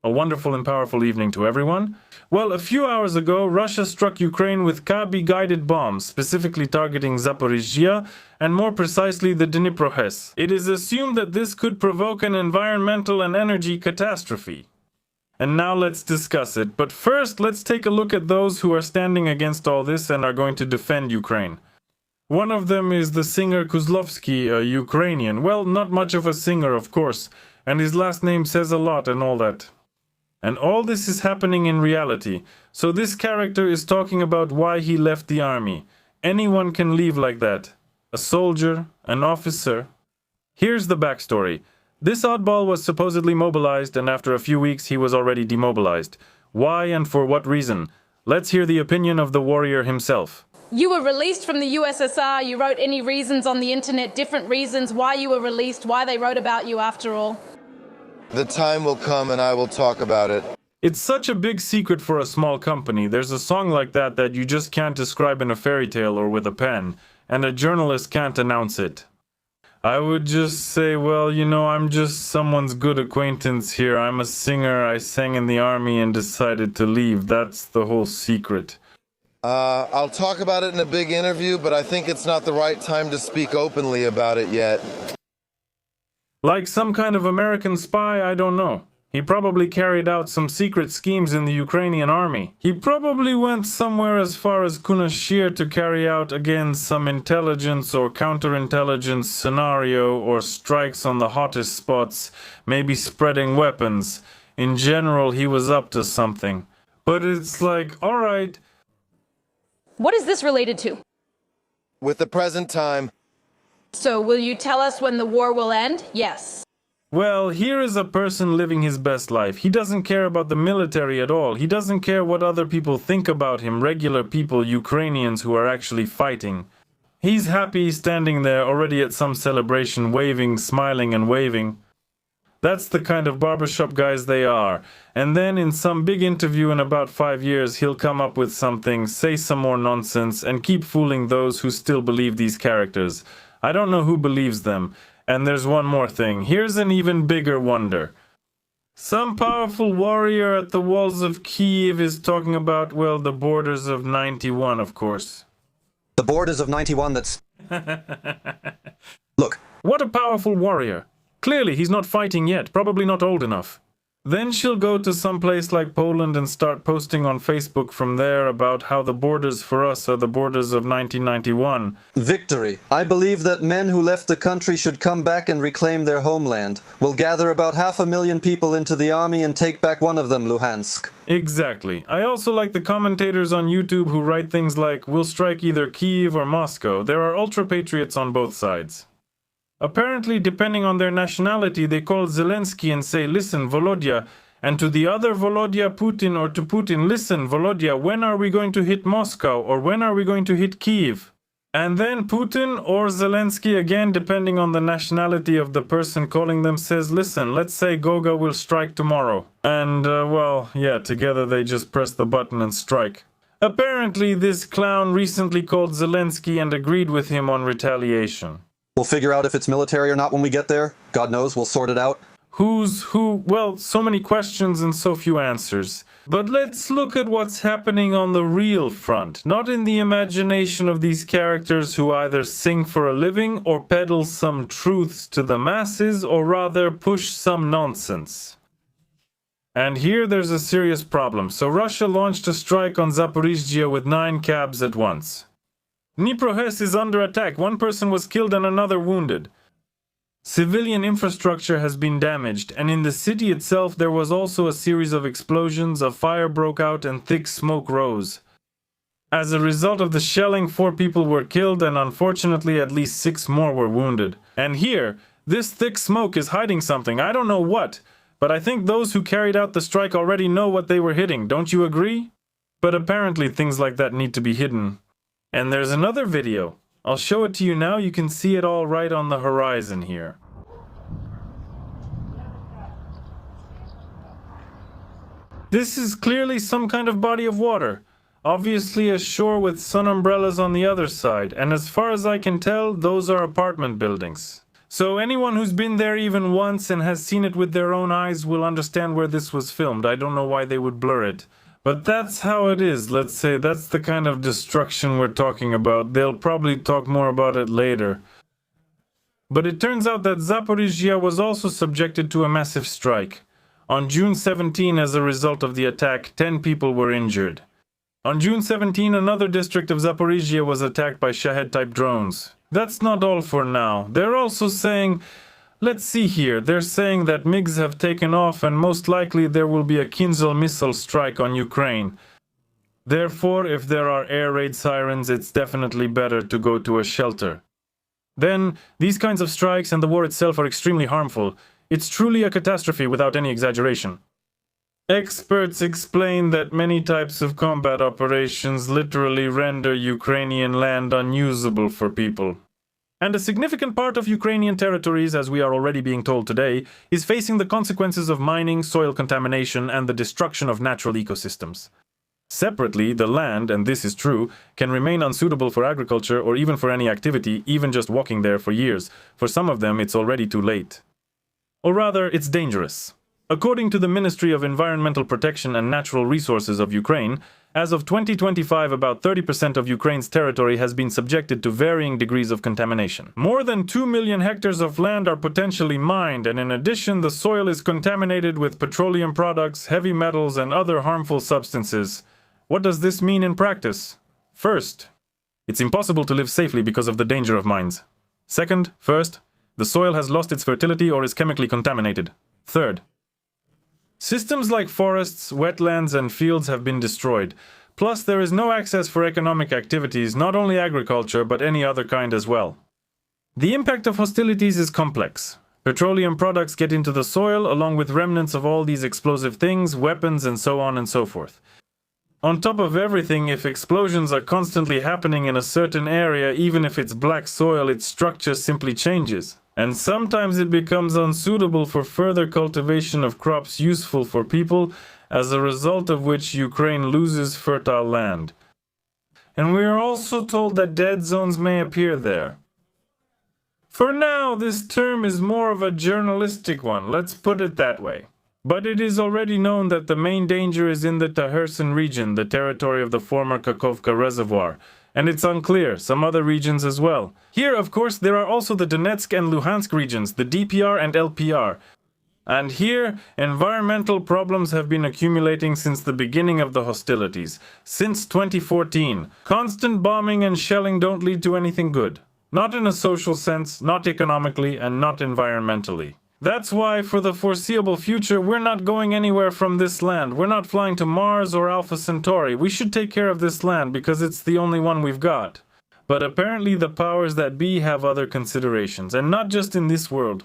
A wonderful and powerful evening to everyone. Well, a few hours ago, Russia struck Ukraine with Kaby-guided bombs, specifically targeting Zaporizhzhia, and more precisely the DniproHES. It is assumed that this could provoke an environmental and energy catastrophe. And now let's discuss it. But first, let's take a look at those who are standing against all this and are going to defend Ukraine. One of them is the singer Kuzlovsky, a Ukrainian. Well, not much of a singer, of course, and his last name says a lot and all that. And all this is happening in reality. So this character is talking about why he left the army. Anyone can leave like that. A soldier, an officer. Here's the backstory. This oddball was supposedly mobilized, and after a few weeks he was already demobilized. Why and for what reason? Let's hear the opinion of the warrior himself. You were released from the USSR. You wrote any reasons on the internet, different reasons why you were released, why they wrote about you after all. The time will come and I will talk about it. It's such a big secret for a small company. There's a song like that that you just can't describe in a fairy tale or with a pen, and a journalist can't announce it. I would just say, well, you know, I'm just someone's good acquaintance here. I'm a singer, I sang in the army and decided to leave. That's the whole secret. I'll talk about it in a big interview, but I think it's not the right time to speak openly about it yet. Like some kind of American spy, I don't know. He probably carried out some secret schemes in the Ukrainian army. He probably went somewhere as far as Kunashir to carry out again some intelligence or counterintelligence scenario or strikes on the hottest spots, maybe spreading weapons. In general, he was up to something. But it's like, alright. What is this related to? With the present time. So will you tell us when the war will end? Yes. Well, here is a person living his best life. He doesn't care about the military at all. He doesn't care what other people think about him, regular people, Ukrainians who are actually fighting. He's happy standing there already at some celebration, waving, smiling and waving. That's the kind of barbershop guys they are. And then in some big interview in about 5 years, he'll come up with something, say some more nonsense, and keep fooling those who still believe these characters. I don't know who believes them. And there's one more thing. Here's an even bigger wonder. Some powerful warrior at the walls of Kiev is talking about, well, the borders of 91, of course. The borders of 91, that's... Look. What a powerful warrior. Clearly, he's not fighting yet, probably not old enough. Then she'll go to some place like Poland and start posting on Facebook from there about how the borders for us are the borders of 1991. Victory. I believe that men who left the country should come back and reclaim their homeland. We'll gather about 500,000 people into the army and take back one of them, Luhansk. Exactly. I also like the commentators on YouTube who write things like, we'll strike either Kyiv or Moscow. There are ultra-patriots on both sides. Apparently, depending on their nationality, they call Zelensky and say, listen, Volodya, and to the other Volodya, Putin, or to Putin, listen, Volodya, when are we going to hit Moscow, or when are we going to hit Kyiv? And then Putin or Zelensky, again, depending on the nationality of the person calling them, says, listen, let's say Goga will strike tomorrow. And, well, yeah, together they just press the button and strike. Apparently, this clown recently called Zelensky and agreed with him on retaliation. We'll figure out if it's military or not when we get there. God knows, we'll sort it out. Who's who? Well, so many questions and so few answers. But let's look at what's happening on the real front, not in the imagination of these characters who either sing for a living or peddle some truths to the masses or rather push some nonsense. And here there's a serious problem. So Russia launched a strike on Zaporizhzhia with 9 cabs at once. DniproHES is under attack. One person was killed and another wounded. Civilian infrastructure has been damaged, and in the city itself there was also a series of explosions, a fire broke out and thick smoke rose. As a result of the shelling, 4 people were killed and unfortunately at least 6 more were wounded. And here, this thick smoke is hiding something, I don't know what, but I think those who carried out the strike already know what they were hitting, don't you agree? But apparently things like that need to be hidden. And there's another video. I'll show it to you now. You can see it all right on the horizon here. This is clearly some kind of body of water. Obviously a shore with sun umbrellas on the other side. And as far as I can tell, those are apartment buildings. So anyone who's been there even once and has seen it with their own eyes will understand where this was filmed. I don't know why they would blur it. But that's how it is, let's say. That's the kind of destruction we're talking about. They'll probably talk more about it later. But it turns out that Zaporizhzhia was also subjected to a massive strike. On June 17, as a result of the attack, 10 people were injured. On June 17, another district of Zaporizhzhia was attacked by Shahed-type drones. That's not all for now. They're also saying, let's see here, they're saying that MiGs have taken off and most likely there will be a Kinzhal missile strike on Ukraine. Therefore, if there are air raid sirens, it's definitely better to go to a shelter. Then, these kinds of strikes and the war itself are extremely harmful. It's truly a catastrophe without any exaggeration. Experts explain that many types of combat operations literally render Ukrainian land unusable for people. And a significant part of Ukrainian territories, as we are already being told today, is facing the consequences of mining, soil contamination, and the destruction of natural ecosystems. Separately, the land, and this is true, can remain unsuitable for agriculture or even for any activity, even just walking there for years. For some of them, it's already too late. Or rather, it's dangerous. According to the Ministry of Environmental Protection and Natural Resources of Ukraine, as of 2025, about 30% of Ukraine's territory has been subjected to varying degrees of contamination. More than 2 million hectares of land are potentially mined, and in addition, the soil is contaminated with petroleum products, heavy metals, and other harmful substances. What does this mean in practice? First, it's impossible to live safely because of the danger of mines. Second, the soil has lost its fertility or is chemically contaminated. Third, systems like forests, wetlands, and fields have been destroyed. Plus, there is no access for economic activities, not only agriculture, but any other kind as well. The impact of hostilities is complex. Petroleum products get into the soil, along with remnants of all these explosive things, weapons, and so on and so forth. On top of everything, if explosions are constantly happening in a certain area, even if it's black soil, its structure simply changes. And sometimes it becomes unsuitable for further cultivation of crops useful for people, as a result of which Ukraine loses fertile land. And we are also told that dead zones may appear there. For now, this term is more of a journalistic one, let's put it that way. But it is already known that the main danger is in the Kherson region, the territory of the former Kakhovka reservoir. And it's unclear, some other regions as well. Here, of course, there are also the Donetsk and Luhansk regions, the DPR and LPR. And here, environmental problems have been accumulating since the beginning of the hostilities, since 2014. Constant bombing and shelling don't lead to anything good. Not in a social sense, not economically, and not environmentally. That's why, for the foreseeable future, we're not going anywhere from this land. We're not flying to Mars or Alpha Centauri. We should take care of this land because it's the only one we've got. But apparently the powers that be have other considerations, and not just in this world.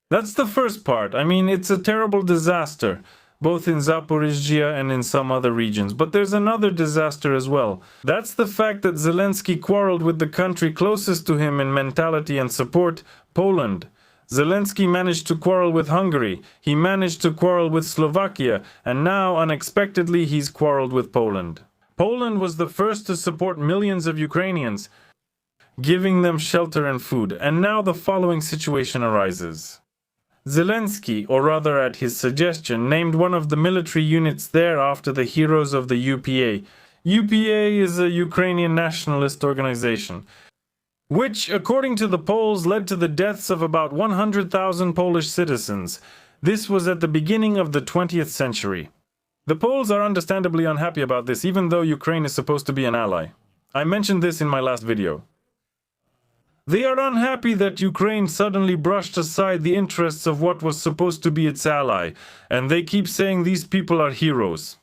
That's the first part. I mean, it's a terrible disaster, both in Zaporizhzhia and in some other regions. But there's another disaster as well. That's the fact that Zelensky quarreled with the country closest to him in mentality and support, Poland. Zelensky managed to quarrel with Hungary, he managed to quarrel with Slovakia, and now, unexpectedly, he's quarreled with Poland. Poland was the first to support millions of Ukrainians, giving them shelter and food, and now the following situation arises. Zelensky, or rather at his suggestion, named one of the military units there after the heroes of the UPA. UPA is a Ukrainian nationalist organization, which, according to the polls, led to the deaths of about 100,000 Polish citizens. This was at the beginning of the 20th century. The Poles are understandably unhappy about this, even though Ukraine is supposed to be an ally. I mentioned this in my last video. They are unhappy that Ukraine suddenly brushed aside the interests of what was supposed to be its ally, and they keep saying these people are heroes.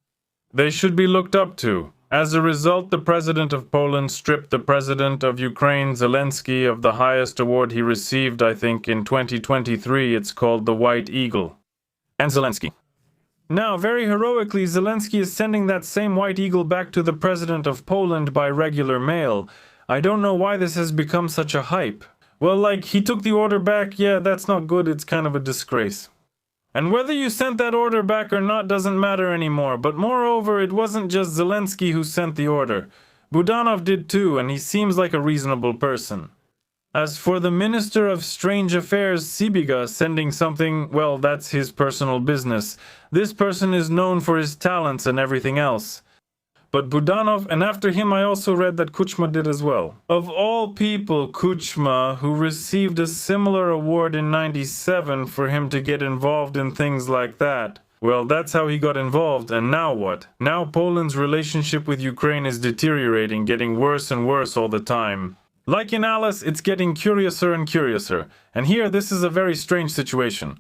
They should be looked up to. As a result, the president of Poland stripped the president of Ukraine, Zelensky, of the highest award he received, I think, in 2023. It's called the White Eagle. And Zelensky. Now, very heroically, Zelensky is sending that same White Eagle back to the president of Poland by regular mail. I don't know why this has become such a hype. Well, like, he took the order back, yeah, that's not good, it's kind of a disgrace. And whether you sent that order back or not doesn't matter anymore, but moreover, it wasn't just Zelensky who sent the order. Budanov did too, and he seems like a reasonable person. As for the Minister of Strange Affairs, Sibiga, sending something, well, that's his personal business. This person is known for his talents and everything else. But Budanov, and after him I also read that Kuchma did as well. Of all people, Kuchma, who received a similar award in '97 for him to get involved in things like that. Well, that's how he got involved, and now what? Now Poland's relationship with Ukraine is deteriorating, getting worse and worse all the time. Like in Alice, it's getting curiouser and curiouser. And here, this is a very strange situation.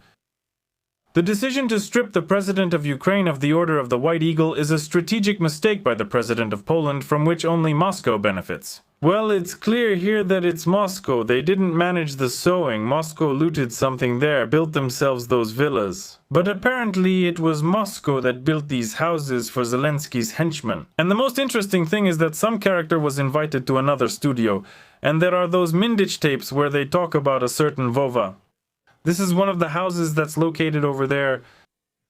The decision to strip the president of Ukraine of the Order of the White Eagle is a strategic mistake by the president of Poland from which only Moscow benefits. Well, it's clear here that it's Moscow. They didn't manage the sowing. Moscow looted something there, built themselves those villas. But apparently it was Moscow that built these houses for Zelensky's henchmen. And the most interesting thing is that some character was invited to another studio, and there are those Mindich tapes where they talk about a certain Vova. This is one of the houses that's located over there.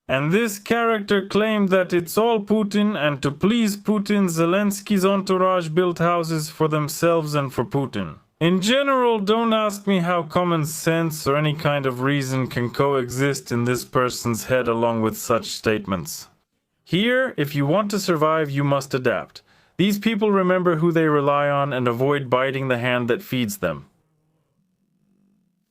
And this character claimed that it's all Putin, and to please Putin, Zelensky's entourage built houses for themselves and for Putin. In general, don't ask me how common sense or any kind of reason can coexist in this person's head along with such statements. Here, if you want to survive, you must adapt. These people remember who they rely on and avoid biting the hand that feeds them.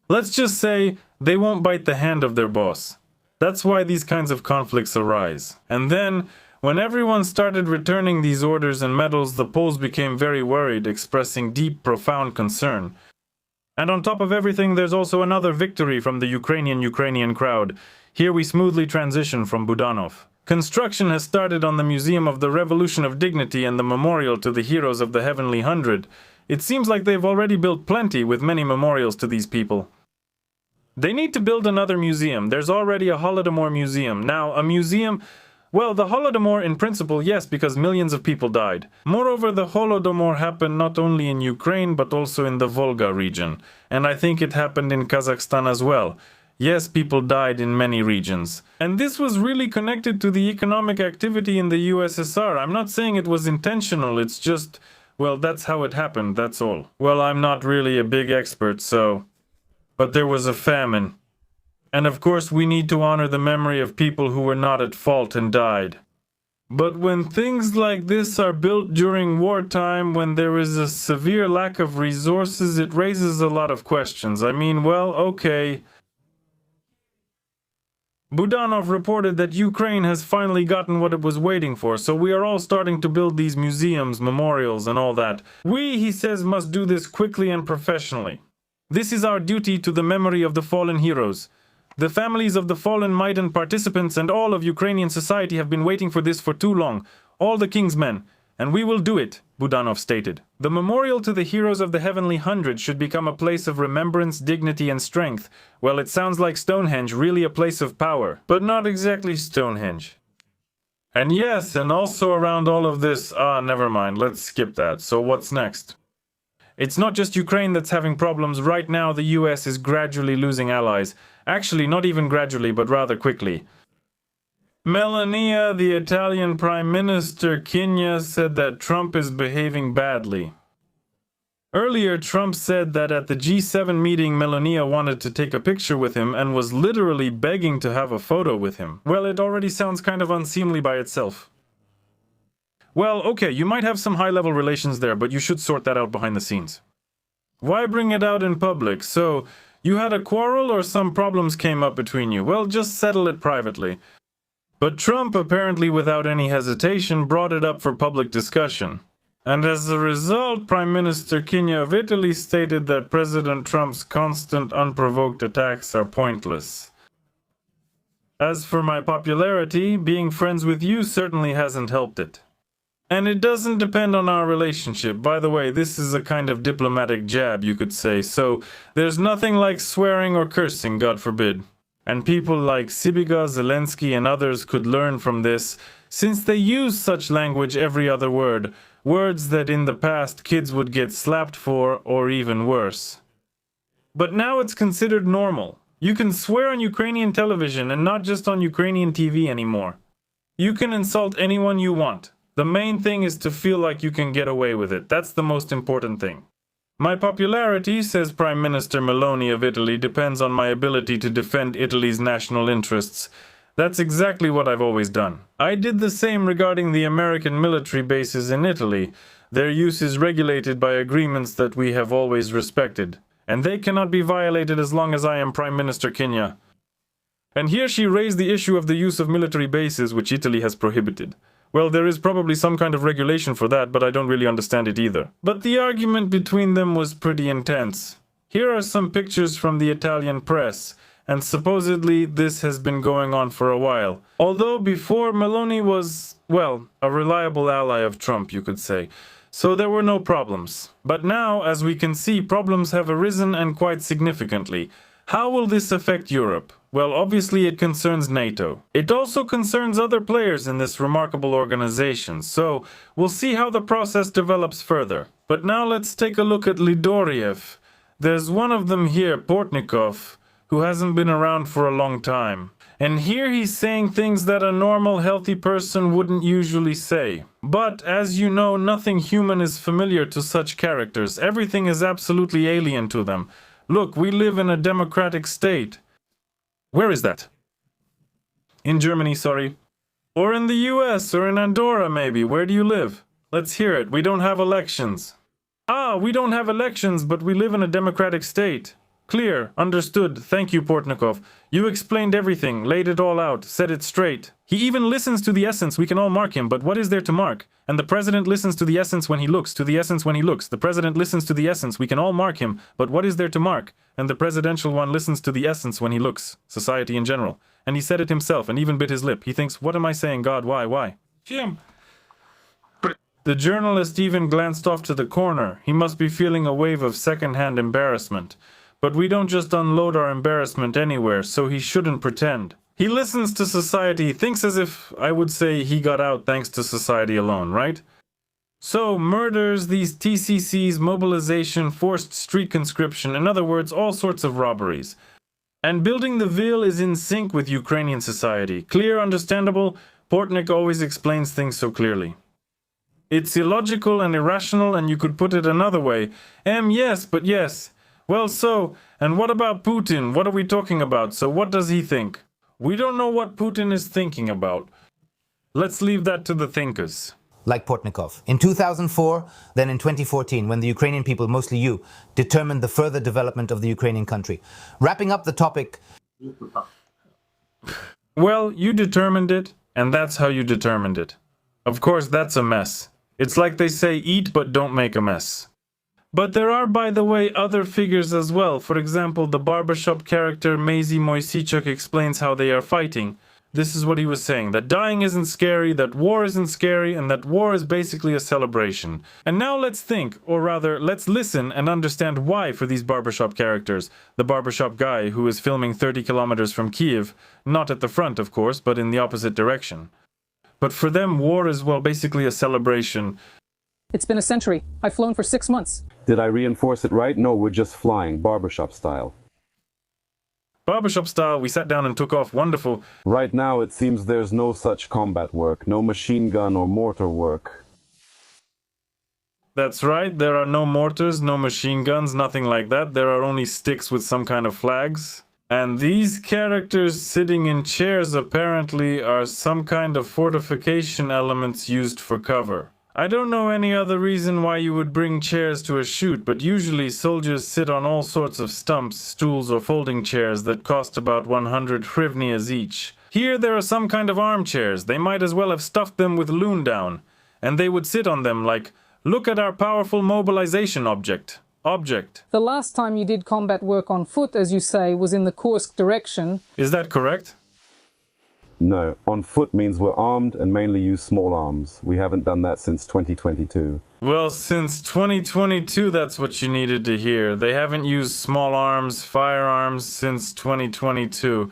Let's just say they won't bite the hand of their boss. That's why these kinds of conflicts arise. And then, when everyone started returning these orders and medals, the Poles became very worried, expressing deep, profound concern. And on top of everything, there's also another victory from the Ukrainian crowd. Here we smoothly transition from Budanov. Construction has started on the Museum of the Revolution of Dignity and the Memorial to the Heroes of the Heavenly Hundred. It seems like they've already built plenty, with many memorials to these people. They need to build another museum. There's already a Holodomor museum. Now, a museum... Well, the Holodomor in principle, yes, because millions of people died. Moreover, the Holodomor happened not only in Ukraine, but also in the Volga region. And I think it happened in Kazakhstan as well. Yes, people died in many regions. And this was really connected to the economic activity in the USSR. I'm not saying it was intentional, it's just... Well, that's how it happened, that's all. Well, I'm not really a big expert, so... But there was a famine. And of course we need to honor the memory of people who were not at fault and died. But when things like this are built during wartime, when there is a severe lack of resources, it raises a lot of questions. I mean, well, okay. Budanov reported that Ukraine has finally gotten what it was waiting for, so we are all starting to build these museums, memorials, and all that. We, he says, must do this quickly and professionally. This is our duty to the memory of the fallen heroes. The families of the fallen Maidan participants and all of Ukrainian society have been waiting for this for too long. All the king's men. And we will do it, Budanov stated. The memorial to the heroes of the Heavenly Hundred should become a place of remembrance, dignity, and strength. Well, it sounds like Stonehenge, really a place of power. But not exactly Stonehenge. And yes, and also around all of this... never mind, let's skip that. So what's next? It's not just Ukraine that's having problems. Right now, the US is gradually losing allies. Actually, not even gradually, but rather quickly. Melania, the Italian Prime Minister, Kenya, said that Trump is behaving badly. Earlier, Trump said that at the G7 meeting, Melania wanted to take a picture with him and was literally begging to have a photo with him. Well, it already sounds kind of unseemly by itself. Well, okay, you might have some high-level relations there, but you should sort that out behind the scenes. Why bring it out in public? So, you had a quarrel or some problems came up between you? Well, just settle it privately. But Trump, apparently without any hesitation, brought it up for public discussion. And as a result, Prime Minister Kenya of Italy stated that President Trump's constant unprovoked attacks are pointless. As for my popularity, being friends with you certainly hasn't helped it. And it doesn't depend on our relationship. By the way, this is a kind of diplomatic jab, you could say, so there's nothing like swearing or cursing, God forbid. And people like Sibiga, Zelensky, and others could learn from this, since they use such language every other word, words that in the past kids would get slapped for, or even worse. But now it's considered normal. You can swear on Ukrainian television, and not just on Ukrainian TV anymore. You can insult anyone you want. The main thing is to feel like you can get away with it. That's the most important thing. My popularity, says Prime Minister Meloni of Italy, depends on my ability to defend Italy's national interests. That's exactly what I've always done. I did the same regarding the American military bases in Italy. Their use is regulated by agreements that we have always respected, and they cannot be violated as long as I am Prime Minister Kenya. And here she raised the issue of the use of military bases, which Italy has prohibited. Well, there is probably some kind of regulation for that, but I don't really understand it either. But the argument between them was pretty intense. Here are some pictures from the Italian press, and supposedly this has been going on for a while. Although before Meloni was, well, a reliable ally of Trump, you could say. So there were no problems. But now, as we can see, problems have arisen and quite significantly. How will this affect Europe? Well, obviously it concerns NATO. It also concerns other players in this remarkable organization, so we'll see how the process develops further. But now let's take a look at Lidoriev. There's one of them here, Portnikov, who hasn't been around for a long time. And here he's saying things that a normal, healthy person wouldn't usually say. But, as you know, nothing human is familiar to such characters. Everything is absolutely alien to them. Look, we live in a democratic state. Where is that? In Germany, sorry. Or in the US, or in Andorra, maybe. Where do you live? Let's hear it. We don't have elections. Ah, we don't have elections, but we live in a democratic state. Clear. Understood. Thank you, Portnikov. You explained everything, laid it all out, said it straight. He even listens to the essence. We can all mark him, but what is there to mark? And the president listens to the essence when he looks, to the essence when he looks. The president listens to the essence. We can all mark him, but what is there to mark? And the presidential one listens to the essence when he looks. Society in general. And he said it himself and even bit his lip. He thinks, what am I saying, God? Why? Jim. The journalist even glanced off to the corner. He must be feeling a wave of second-hand embarrassment. But we don't just unload our embarrassment anywhere, so he shouldn't pretend. He listens to society, thinks as if, I would say, he got out thanks to society alone, right? So, murders, these TCCs, mobilization, forced street conscription, in other words, all sorts of robberies. And building the Ville is in sync with Ukrainian society. Clear, understandable? Portnik always explains things so clearly. It's illogical and irrational, and you could put it another way. Yes, but yes. Well, so, and what about Putin? What are we talking about? So what does he think? We don't know what Putin is thinking about. Let's leave that to the thinkers. Like Portnikov. In 2004, then in 2014, when the Ukrainian people, mostly you, determined the further development of the Ukrainian country. Wrapping up the topic... Well, you determined it, and that's how you determined it. Of course, that's a mess. It's like they say, eat but don't make a mess. But there are, by the way, other figures as well. For example, the barbershop character Maisie Moisichuk explains how they are fighting. This is what he was saying, that dying isn't scary, that war isn't scary, and that war is basically a celebration. And now let's think, or rather, let's listen and understand why for these barbershop characters. The barbershop guy who is filming 30 kilometers from Kiev, not at the front, of course, but in the opposite direction. But for them, war is, well, basically a celebration. It's been a century. I've flown for 6 months. Did I reinforce it right? No, we're just flying, barbershop style. Barbershop style, we sat down and took off, wonderful. Right now it seems there's no such combat work, no machine gun or mortar work. That's right, there are no mortars, no machine guns, nothing like that. There are only sticks with some kind of flags. And these characters sitting in chairs apparently are some kind of fortification elements used for cover. I don't know any other reason why you would bring chairs to a shoot, but usually soldiers sit on all sorts of stumps, stools or folding chairs that cost about 100 hryvnias each. Here there are some kind of armchairs. They might as well have stuffed them with loon down. And they would sit on them like, look at our powerful mobilization object. The last time you did combat work on foot, as you say, was in the Kursk direction. Is that correct? No, on foot means we're armed and mainly use small arms. We haven't done that since 2022. Well, since 2022, that's what you needed to hear. They haven't used small arms, firearms, since 2022.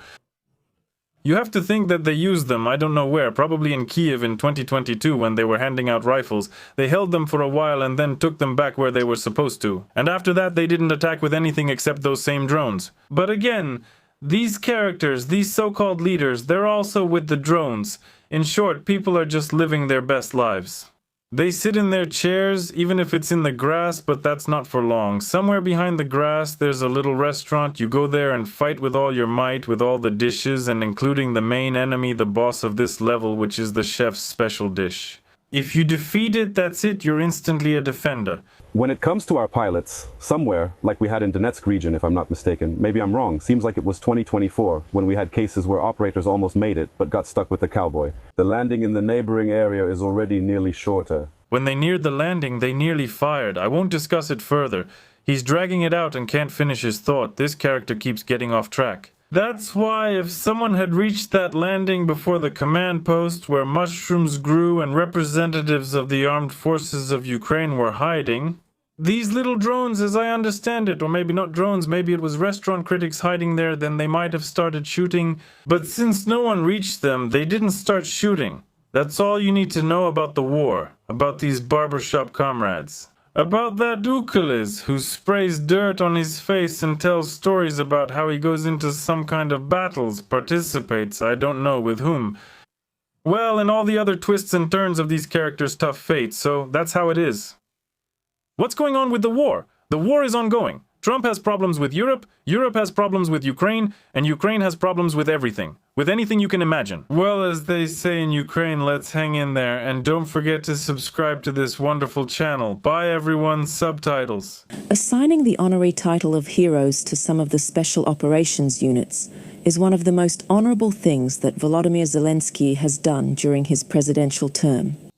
You have to think that they used them, I don't know where, probably in Kiev in 2022 when they were handing out rifles. They held them for a while and then took them back where they were supposed to. And after that, they didn't attack with anything except those same drones. But again, these characters, these so-called leaders, they're also with the drones. In short, people are just living their best lives. They sit in their chairs, even if it's in the grass, but that's not for long. Somewhere behind the grass, there's a little restaurant. You go there and fight with all your might, with all the dishes, and including the main enemy, the boss of this level, which is the chef's special dish. If you defeat it, that's it, you're instantly a defender. When it comes to our pilots, somewhere, like we had in Donetsk region, if I'm not mistaken, maybe I'm wrong, seems like it was 2024, when we had cases where operators almost made it, but got stuck with the cowboy. The landing in the neighboring area is already nearly shorter. When they neared the landing, they nearly fired. I won't discuss it further. He's dragging it out and can't finish his thought. This character keeps getting off track. That's why if someone had reached that landing before the command post where mushrooms grew and representatives of the armed forces of Ukraine were hiding, these little drones, as I understand it, or maybe not drones, maybe it was restaurant critics hiding there, then they might have started shooting. But since no one reached them, they didn't start shooting. That's all you need to know about the war, about these barbershop comrades. About that Ukaliz who sprays dirt on his face and tells stories about how he goes into some kind of battles, participates, I don't know with whom. Well, and all the other twists and turns of these characters' tough fate, so that's how it is. What's going on with the war? The war is ongoing. Trump has problems with Europe, Europe has problems with Ukraine, and Ukraine has problems with everything. With anything you can imagine. Well, as they say in Ukraine, let's hang in there, and don't forget to subscribe to this wonderful channel. Bye everyone, subtitles. Assigning the honorary title of heroes to some of the special operations units is one of the most honorable things that Volodymyr Zelensky has done during his presidential term.